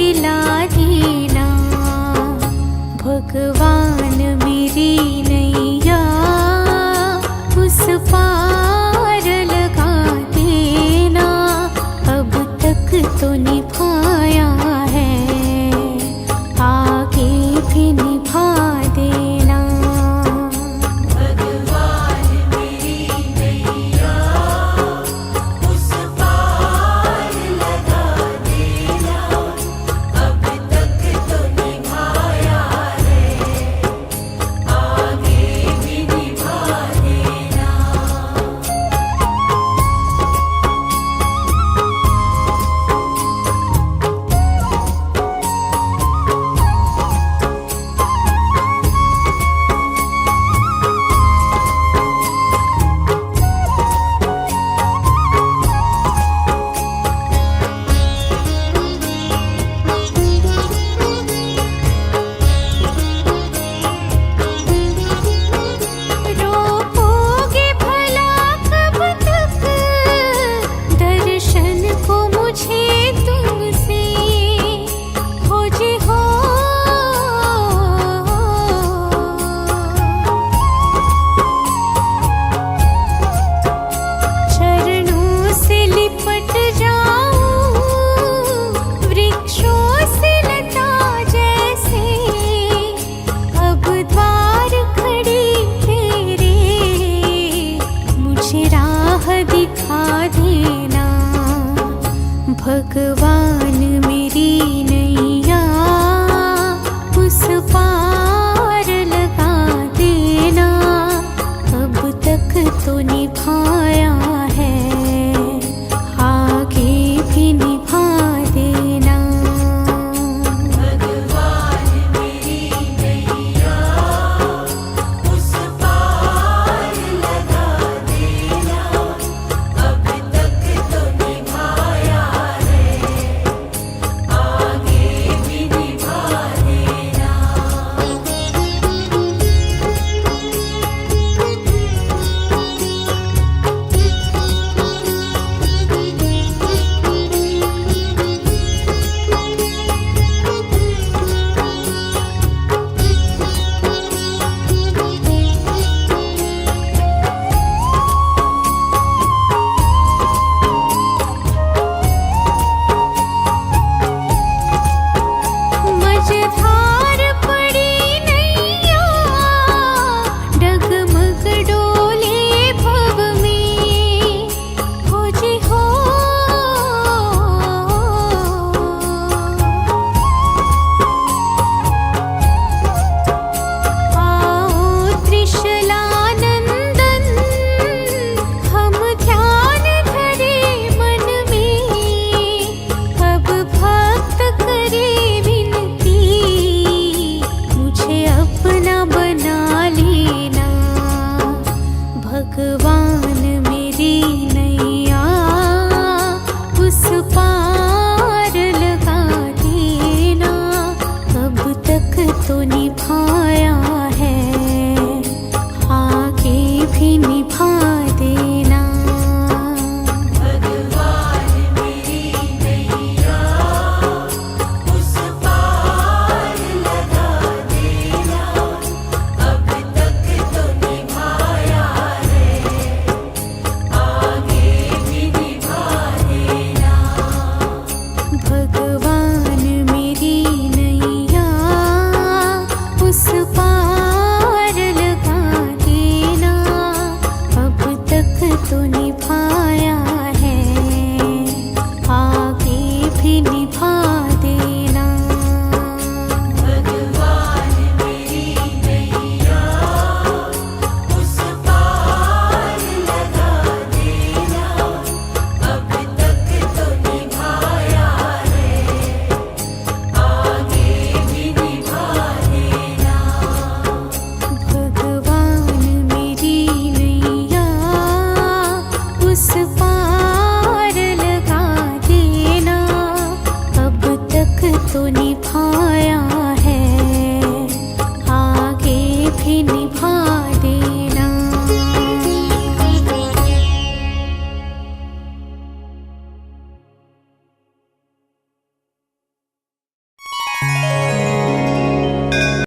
दिला देना। भगवान मेरी नैया उस पार लगा देना। अब तक तो निभाया है, आगे भी निभा देना। भगवान मेरी नैया उस पार लगा देना। अब तक तो निभाया है, आगे भी निभा देना। रोकोगे भला कब तक दर्शन को मुझे तुमसे? खोजी हो चरणों से लिपट जाऊं, वृक्षों से लता जैसे। अब द्वार खड़ी तेरे, मुझे राह दिखा देना। भगवान मेरी नैया उस पार लगा देना। अब तक तो निभाया है, आगे भी निभा देना। भगवान मेरी नैया उस पार लगा देना। अब तक तो निभाया है, आगे भी निभा देना। मझधार पड़ी नैया, डगमग डोले भव में। खोजी हो आओ त्रिशलानंदन, हम ध्यान धरे मन में। अब भक्त करे विनती, मुझे अपना बना लेना। भगवान मेरी नैया उस पार लगा देना। अब तक तो निभाया है, आगे भी निभा देना। भगवान मेरी नैया उस पार लगा देना। अब तक तो निभाया है, आगे भी निभा देना। भगवान मेरी नैया उस पार लगा देना। अब तक तो निभाया है, आगे भी निभा देना। भगवान मेरी नैया उस पार लगा देना। अब तक तो निभाया है, आगे भी निभा देना। भगवान मेरी नैया उस पार लगा देना। अब तक तो निभाया